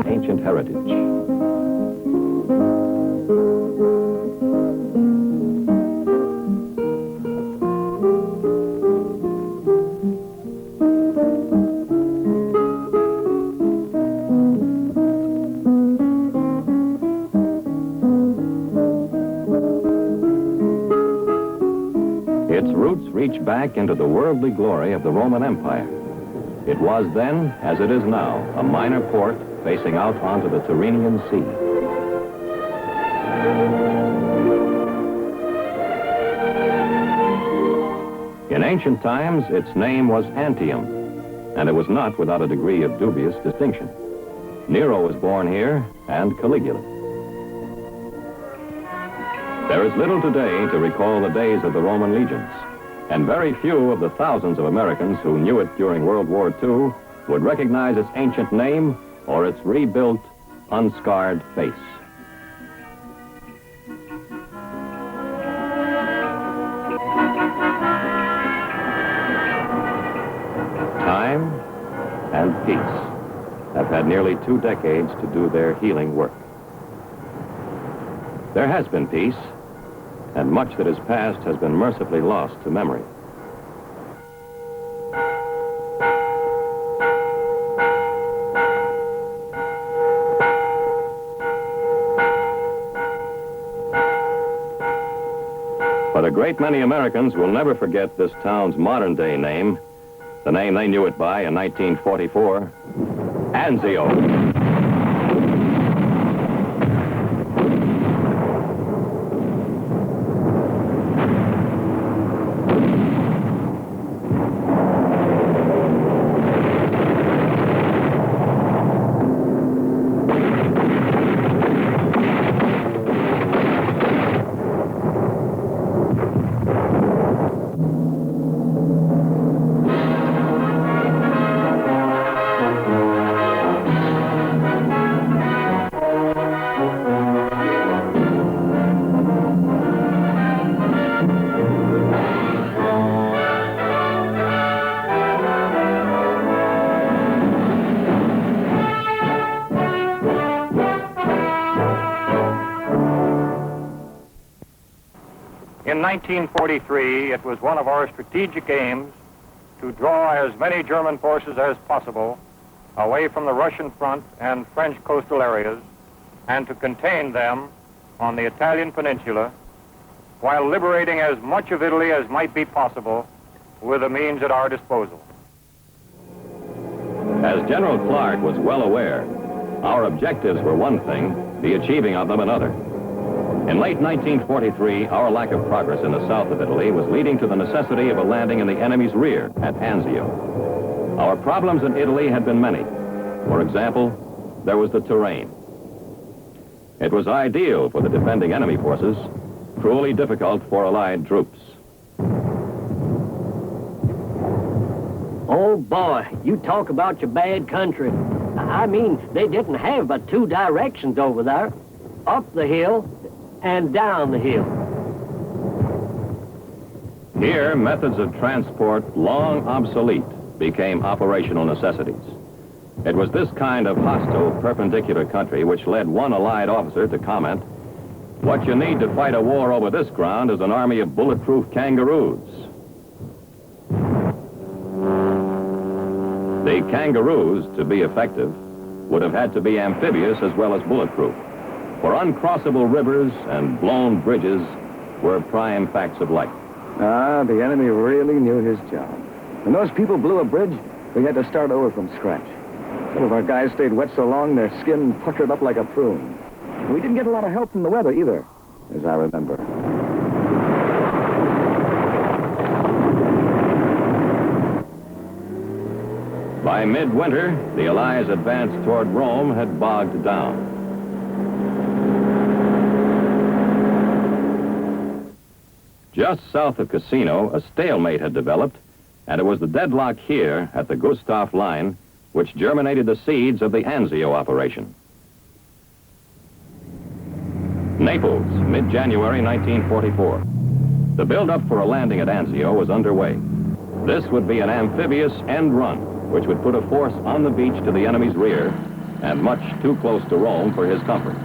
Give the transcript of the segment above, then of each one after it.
Ancient heritage. Its roots reach back into the worldly glory of the Roman Empire. It was then, as it is now, a minor port facing out onto the Tyrrhenian Sea. In ancient times, its name was Antium, and it was not without a degree of dubious distinction. Nero was born here, and Caligula. There is little today to recall the days of the Roman legions, and very few of the thousands of Americans who knew it during World War II would recognize its ancient name or its rebuilt, unscarred face. Time and peace have had nearly 2 decades to do their healing work. There has been peace, and much that is past has been mercifully lost to memory. But a great many Americans will never forget this town's modern-day name, the name they knew it by in 1944, Anzio. In 1943, it was one of our strategic aims to draw as many German forces as possible away from the Russian front and French coastal areas and to contain them on the Italian peninsula while liberating as much of Italy as might be possible with the means at our disposal. As General Clark was well aware, our objectives were one thing, the achieving of them another. In late 1943, our lack of progress in the south of Italy was leading to the necessity of a landing in the enemy's rear at Anzio. Our problems in Italy had been many. For example, there was the terrain. It was ideal for the defending enemy forces, cruelly difficult for Allied troops. Oh, boy, you talk about your bad country. I mean, they didn't have but 2 directions over there, up the hill and down the hill. Here, methods of transport long obsolete became operational necessities. It was this kind of hostile, perpendicular country which led one Allied officer to comment, "What you need to fight a war over this ground is an army of bulletproof kangaroos." The kangaroos, to be effective, would have had to be amphibious as well as bulletproof, for uncrossable rivers and blown bridges were prime facts of life. The enemy really knew his job. When those people blew a bridge, we had to start over from scratch. Some of our guys stayed wet so long their skin puckered up like a prune. We didn't get a lot of help from the weather either, as I remember. By midwinter, the Allies' advance toward Rome had bogged down. Just south of Cassino, a stalemate had developed, and it was the deadlock here at the Gustav line which germinated the seeds of the Anzio operation. Naples, mid-January 1944. The build-up for a landing at Anzio was underway. This would be an amphibious end run, which would put a force on the beach to the enemy's rear and much too close to Rome for his comfort.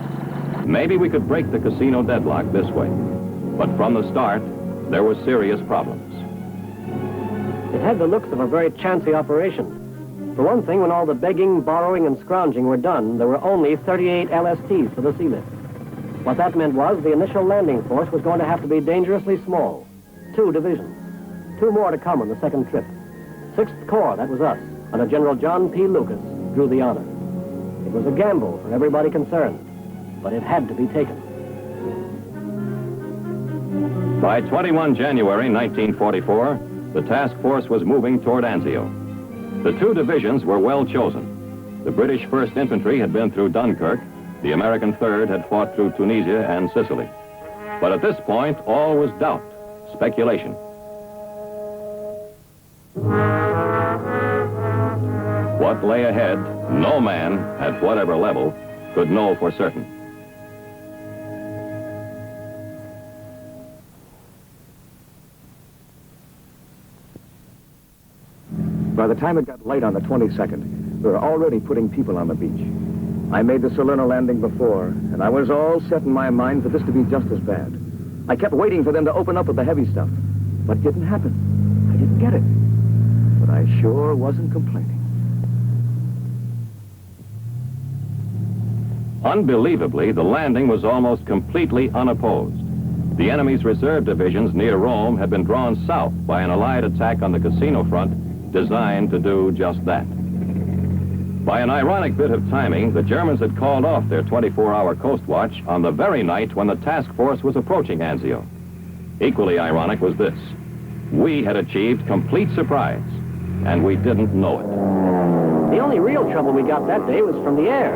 Maybe we could break the casino deadlock this way. But from the start, there were serious problems. It had the looks of a very chancy operation. For one thing, when all the begging, borrowing, and scrounging were done, there were only 38 LSTs for the sea lift. What that meant was the initial landing force was going to have to be dangerously small. 2 divisions. 2 more to come on the second trip. 6th Corps, that was us, under General John P. Lucas, drew the honor. It was a gamble for everybody concerned, but it had to be taken. By 21 January 1944, the task force was moving toward Anzio. The 2 divisions were well chosen. The British 1st Infantry had been through Dunkirk. The American 3rd had fought through Tunisia and Sicily. But at this point, all was doubt, speculation. What lay ahead, no man, at whatever level, could know for certain. By the time it got light on the 22nd, we were already putting people on the beach. I made the Salerno landing before, and I was all set in my mind for this to be just as bad. I kept waiting for them to open up with the heavy stuff, but it didn't happen. I didn't get it. But I sure wasn't complaining. Unbelievably, the landing was almost completely unopposed. The enemy's reserve divisions near Rome had been drawn south by an Allied attack on the casino front designed to do just that. By an ironic bit of timing, the Germans had called off their 24-hour coast watch on the very night when the task force was approaching Anzio. Equally ironic was this. We had achieved complete surprise, and we didn't know it. The only real trouble we got that day was from the air.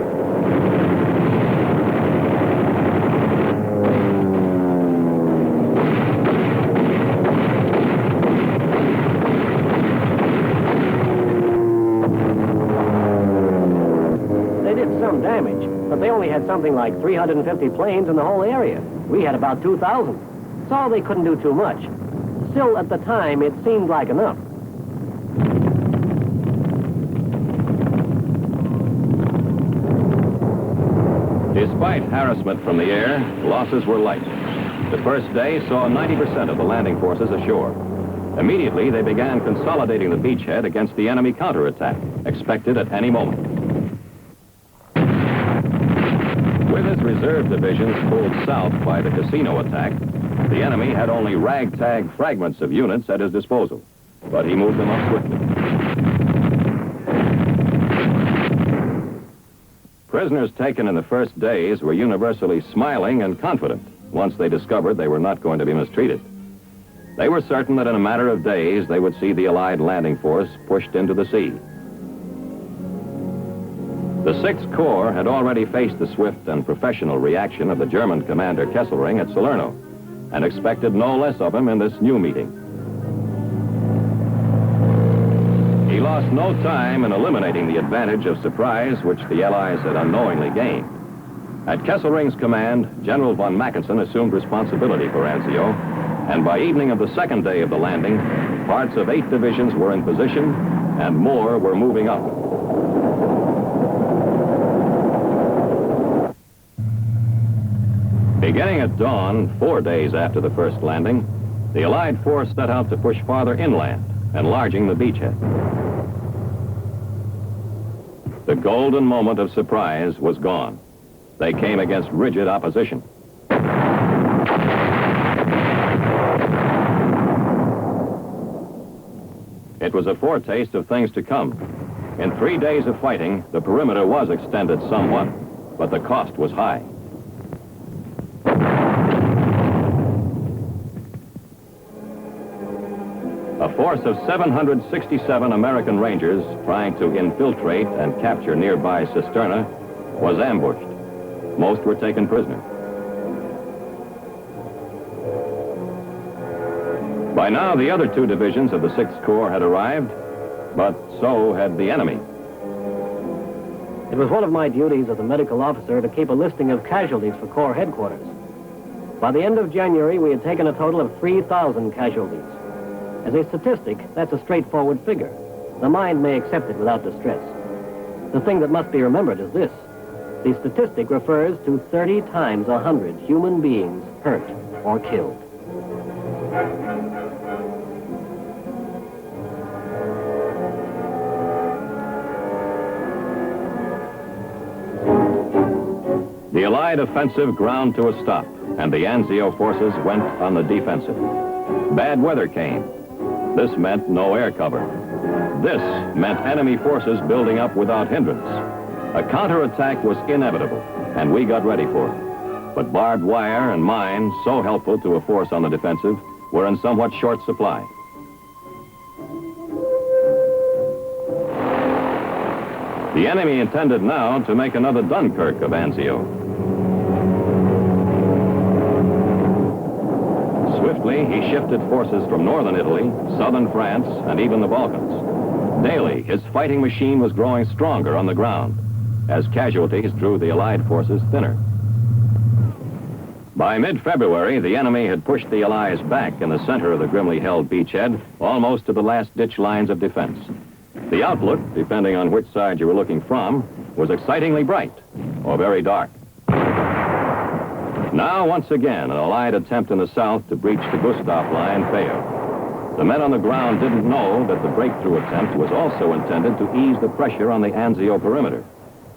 Damage, but they only had something like 350 planes in the whole area. We had about 2,000. So they couldn't do too much. Still, at the time, it seemed like enough. Despite harassment from the air, losses were light. The first day saw 90% of the landing forces ashore. Immediately, they began consolidating the beachhead against the enemy counterattack, expected at any moment. With his reserve divisions pulled south by the casino attack, the enemy had only ragtag fragments of units at his disposal, but he moved them up swiftly. Prisoners taken in the first days were universally smiling and confident once they discovered they were not going to be mistreated. They were certain that in a matter of days they would see the Allied landing force pushed into the sea. The 6th Corps had already faced the swift and professional reaction of the German commander Kesselring at Salerno, and expected no less of him in this new meeting. He lost no time in eliminating the advantage of surprise which the Allies had unknowingly gained. At Kesselring's command, General von Mackensen assumed responsibility for Anzio, and by evening of the 2nd day of the landing, parts of 8 divisions were in position, and more were moving up. Beginning at dawn, 4 days after the first landing, the Allied force set out to push farther inland, enlarging the beachhead. The golden moment of surprise was gone. They came against rigid opposition. It was a foretaste of things to come. In 3 days of fighting, the perimeter was extended somewhat, but the cost was high. A force of 767 American Rangers trying to infiltrate and capture nearby Cisterna was ambushed. Most were taken prisoner. By now, the other 2 divisions of the 6th Corps had arrived, but so had the enemy. It was one of my duties as a medical officer to keep a listing of casualties for Corps headquarters. By the end of January, we had taken a total of 3,000 casualties. As a statistic, that's a straightforward figure. The mind may accept it without distress. The thing that must be remembered is this. The statistic refers to 30 times 100 human beings hurt or killed. The Allied offensive ground to a stop, and the Anzio forces went on the defensive. Bad weather came. This meant no air cover. This meant enemy forces building up without hindrance. A counterattack was inevitable, and we got ready for it. But barbed wire and mines, so helpful to a force on the defensive, were in somewhat short supply. The enemy intended now to make another Dunkirk of Anzio. Swiftly, he shifted forces from northern Italy, southern France, and even the Balkans. Daily, his fighting machine was growing stronger on the ground, as casualties drew the Allied forces thinner. By mid-February, the enemy had pushed the Allies back in the center of the grimly held beachhead, almost to the last-ditch lines of defense. The outlook, depending on which side you were looking from, was excitingly bright or very dark. Now, once again, an Allied attempt in the south to breach the Gustav line failed. The men on the ground didn't know that the breakthrough attempt was also intended to ease the pressure on the Anzio perimeter.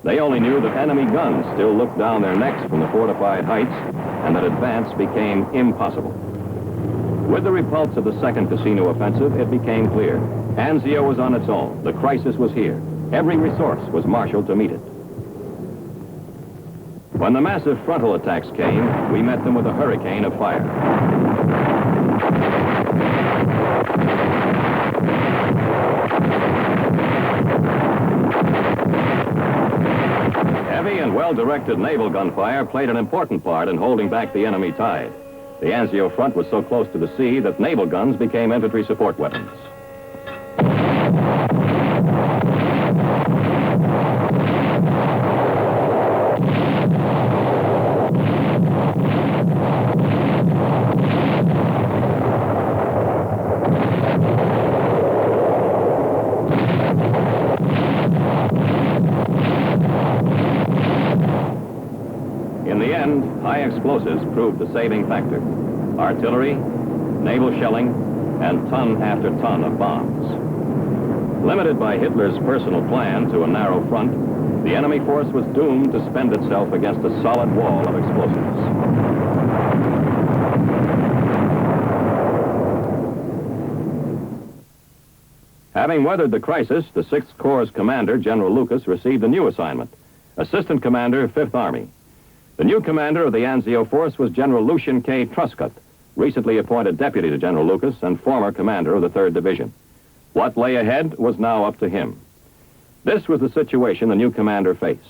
They only knew that enemy guns still looked down their necks from the fortified heights, and that advance became impossible. With the repulse of the second Cassino offensive, it became clear. Anzio was on its own. The crisis was here. Every resource was marshaled to meet it. When the massive frontal attacks came, we met them with a hurricane of fire. Heavy and well-directed naval gunfire played an important part in holding back the enemy tide. The Anzio front was so close to the sea that naval guns became infantry support weapons. In the end, high explosives proved the saving factor. Artillery, naval shelling, and ton after ton of bombs. Limited by Hitler's personal plan to a narrow front, the enemy force was doomed to spend itself against a solid wall of explosives. Having weathered the crisis, the 6th Corps' commander, General Lucas, received a new assignment, Assistant Commander, 5th Army. The new commander of the Anzio force was General Lucian K. Truscott, recently appointed deputy to General Lucas and former commander of the 3rd Division. What lay ahead was now up to him. This was the situation the new commander faced.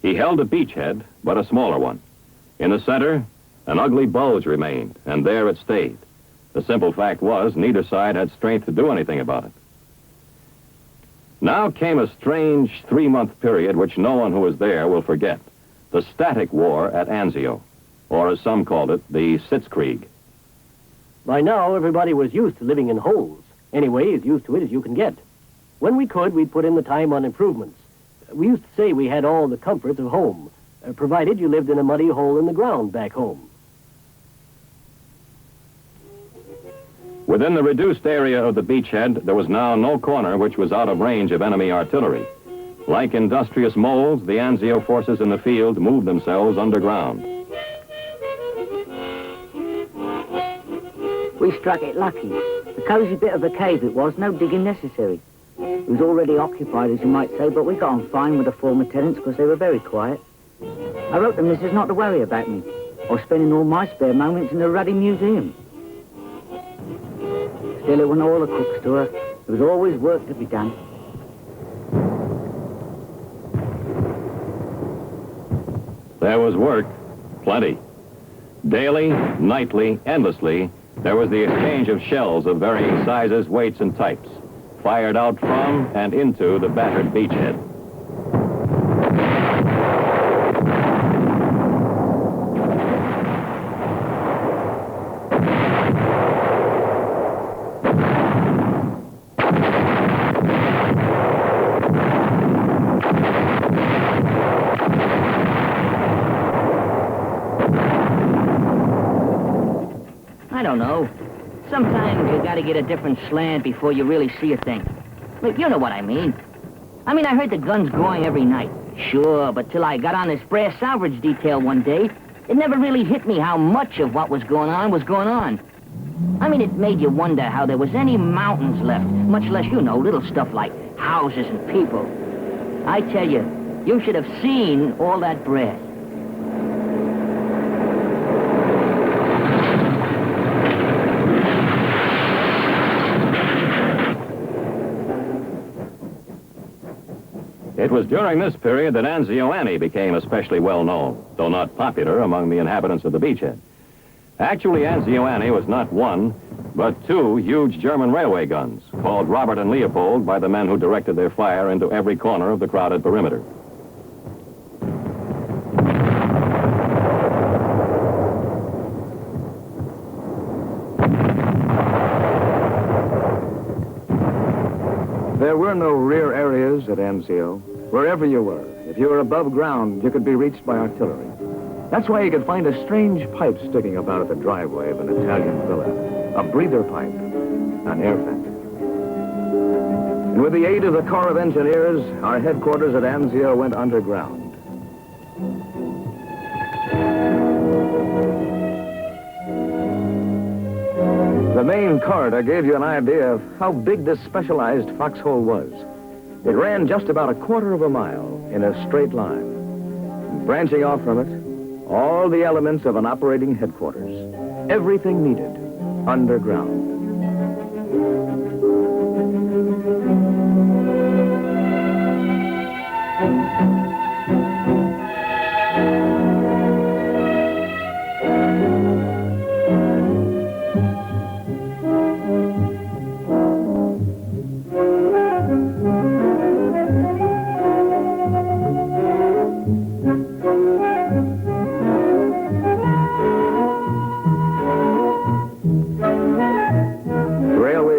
He held a beachhead, but a smaller one. In the center, an ugly bulge remained, and there it stayed. The simple fact was, neither side had strength to do anything about it. Now came a strange 3-month period which no one who was there will forget. The static war at Anzio, or as some called it, the Sitzkrieg. By now, everybody was used to living in holes. Anyway, as used to it as you can get. When we could, we'd put in the time on improvements. We used to say we had all the comforts of home, provided you lived in a muddy hole in the ground back home. Within the reduced area of the beachhead, there was now no corner which was out of range of enemy artillery. Like industrious moles, the Anzio forces in the field moved themselves underground. We struck it lucky. A cosy bit of a cave it was, no digging necessary. It was already occupied, as you might say, but we got on fine with the former tenants because they were very quiet. I wrote the missus not to worry about me. I was spending all my spare moments in the ruddy museum. Still, it wasn't all a cook's tour. There was always work to be done. There was work, plenty. Daily, nightly, endlessly, there was the exchange of shells of varying sizes, weights, and types, fired out from and into the battered beachhead. I don't know. Sometimes you gotta get a different slant before you really see a thing. Look, you know what I mean. I heard the guns going every night. Sure, but till I got on this brass salvage detail one day, it never really hit me how much of what was going on was going on. It made you wonder how there was any mountains left, much less, little stuff like houses and people. I tell you, you should have seen all that brass. It was during this period that Anzio became especially well known, though not popular among the inhabitants of the beachhead. Actually, Anzio was not one, but two huge German railway guns, called Robert and Leopold by the men who directed their fire into every corner of the crowded perimeter. There were no rear areas at Anzio. Wherever you were, if you were above ground, you could be reached by artillery. That's why you could find a strange pipe sticking about at the driveway of an Italian villa. A breather pipe, an air vent. And with the aid of the Corps of Engineers, our headquarters at Anzio went underground. The main corridor gave you an idea of how big this specialized foxhole was. It ran just about a quarter of a mile in a straight line. And branching off from it, all the elements of an operating headquarters. Everything needed, underground.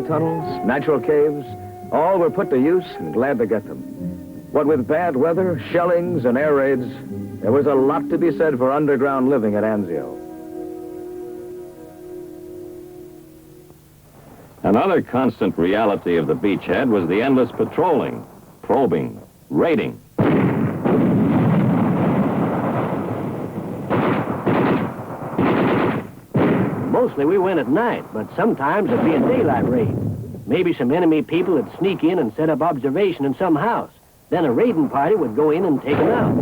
Tunnels, natural caves, all were put to use and glad to get them. What with bad weather, shellings, and air raids, there was a lot to be said for underground living at Anzio. Another constant reality of the beachhead was the endless patrolling, probing, raiding. Mostly we went at night, but sometimes it'd be a daylight raid. Maybe some enemy people would sneak in and set up observation in some house. Then a raiding party would go in and take them out.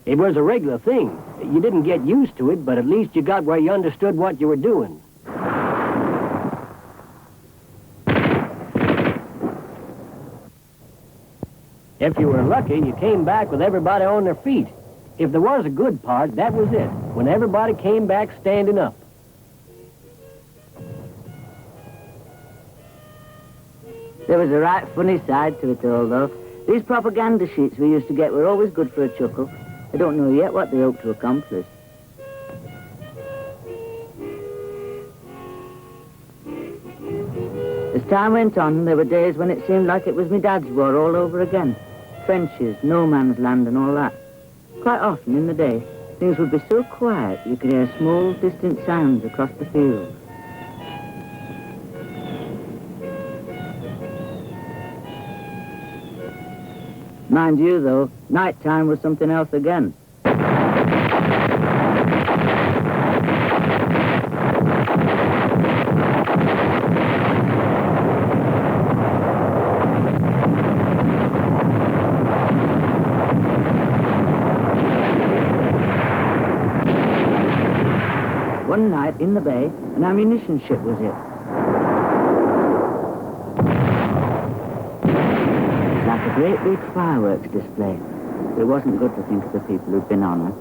It was a regular thing. You didn't get used to it, but at least you got where you understood what you were doing. If you were lucky, you came back with everybody on their feet. If there was a good part, that was it, when everybody came back standing up. There was a right funny side to it all, though. These propaganda sheets we used to get were always good for a chuckle. I don't know yet what they hope to accomplish. As time went on, there were days when it seemed like it was my dad's war all over again. Trenches, no man's land and all that. Quite often in the day, things would be so quiet you could hear small, distant sounds across the fields. Mind you, though, night time was something else again. One night in the bay, an ammunition ship was hit. It's like a great big fireworks display. It wasn't good to think of the people who'd been on her.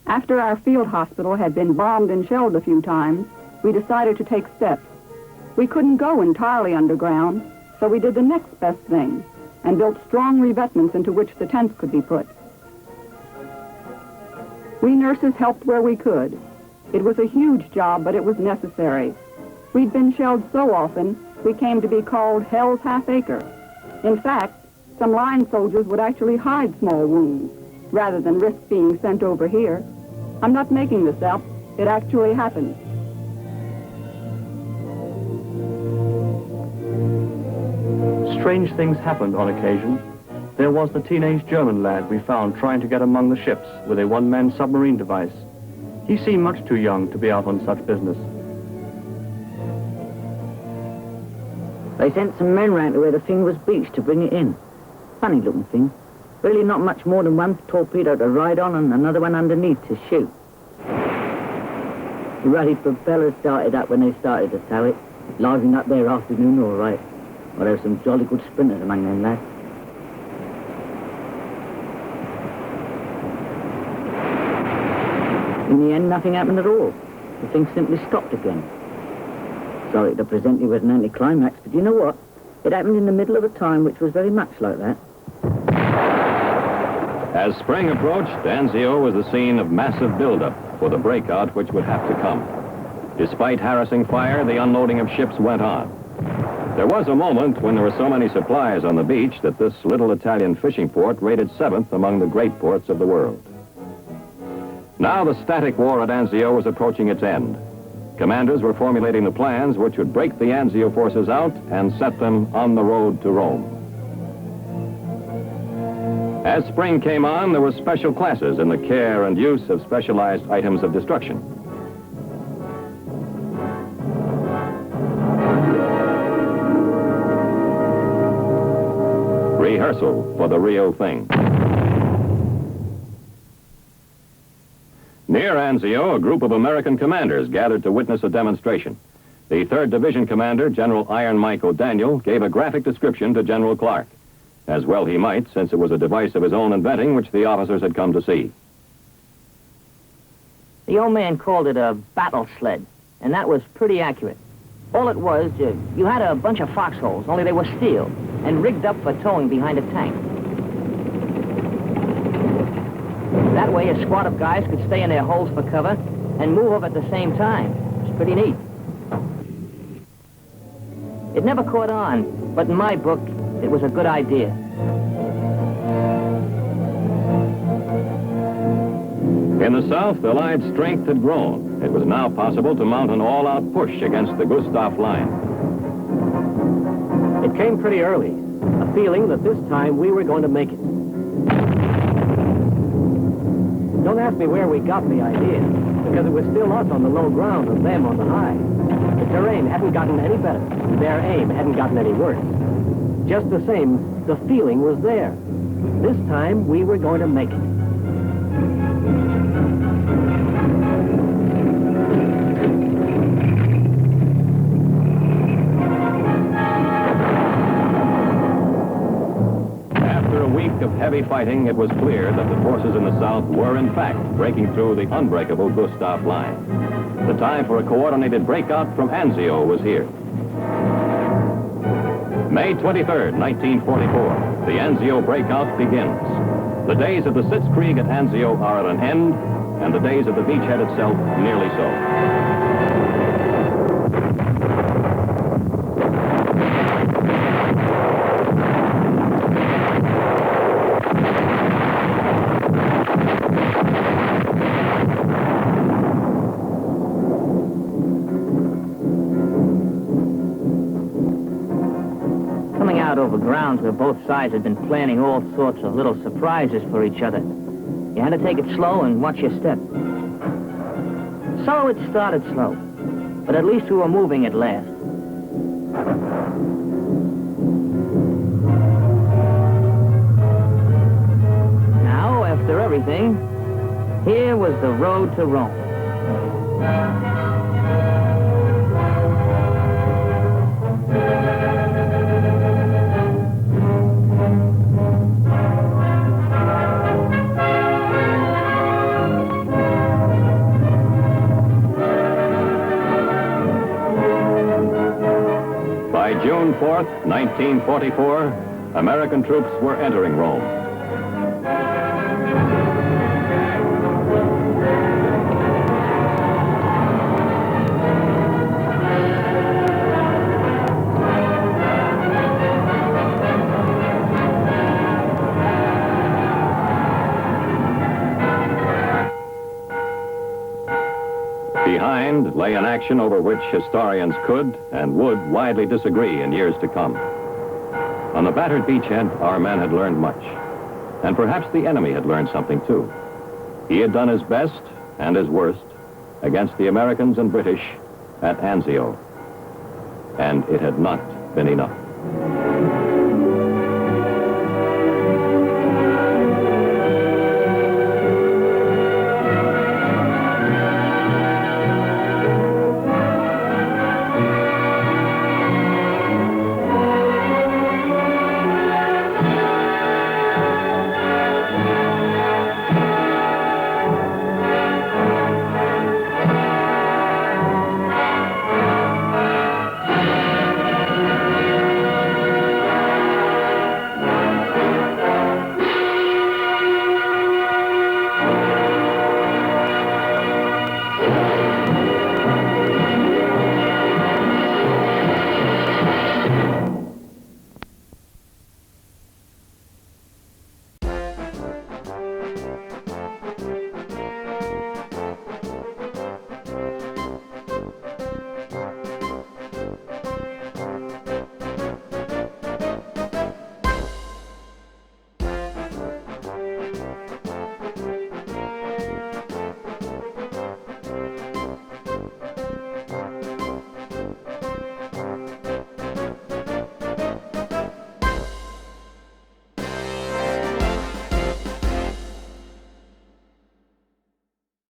After our field hospital had been bombed and shelled a few times, we decided to take steps. We couldn't go entirely underground, so we did the next best thing and built strong revetments into which the tents could be put. We nurses helped where we could. It was a huge job, but it was necessary. We'd been shelled so often, we came to be called Hell's Half Acre. In fact, some line soldiers would actually hide small wounds rather than risk being sent over here. I'm not making this up. It actually happened. Strange things happened on occasion. There was the teenage German lad we found trying to get among the ships with a one-man submarine device. He seemed much too young to be out on such business. They sent some men round to where the thing was beached to bring it in. Funny looking thing. Really not much more than one torpedo to ride on and another one underneath to shoot. The ruddy propellers started up when they started to tow it. Livening up their afternoon all right. Well, there were some jolly good sprinters among them lads. In the end, nothing happened at all. The thing simply stopped again. Sorry to present you with an anticlimax, but you know what? It happened in the middle of a time which was very much like that. As spring approached, Anzio was the scene of massive buildup for the breakout which would have to come. Despite harassing fire, the unloading of ships went on. There was a moment when there were so many supplies on the beach that this little Italian fishing port rated 7th among the great ports of the world. Now the static war at Anzio was approaching its end. Commanders were formulating the plans which would break the Anzio forces out and set them on the road to Rome. As spring came on, there were special classes in the care and use of specialized items of destruction. Rehearsal for the real thing. Near Anzio, a group of American commanders gathered to witness a demonstration. The 3rd Division commander, General Iron Mike O'Daniel, gave a graphic description to General Clark. As well he might, since it was a device of his own inventing which the officers had come to see. The old man called it a battle sled, and that was pretty accurate. All it was, you had a bunch of foxholes, only they were steel, and rigged up for towing behind a tank. That way, a squad of guys could stay in their holes for cover and move up at the same time. It's pretty neat. It never caught on, but in my book, it was a good idea. In the South, the Allied strength had grown. It was now possible to mount an all-out push against the Gustav line. It came pretty early, a feeling that this time we were going to make it. Don't ask me where we got the idea, because it was still us on the low ground and them on the high. The terrain hadn't gotten any better. Their aim hadn't gotten any worse. Just the same, the feeling was there. This time, we were going to make it. After a week of heavy fighting, it was clear that the forces in the South were, in fact, breaking through the unbreakable Gustav line. The time for a coordinated breakout from Anzio was here. May 23rd, 1944, the Anzio breakout begins. The days of the Sitzkrieg at Anzio are at an end, and the days of the beachhead itself nearly so. Over grounds where both sides had been planning all sorts of little surprises for each other. You had to take it slow and watch your step. So it started slow, but at least we were moving at last. Now, after everything, here was the road to Rome. By June 4th, 1944, American troops were entering Rome. behind lay an action over which historians could and would widely disagree in years to come. On the battered beachhead, our men had learned much. And perhaps the enemy had learned something too. He had done his best and his worst against the Americans and British at Anzio. And it had not been enough.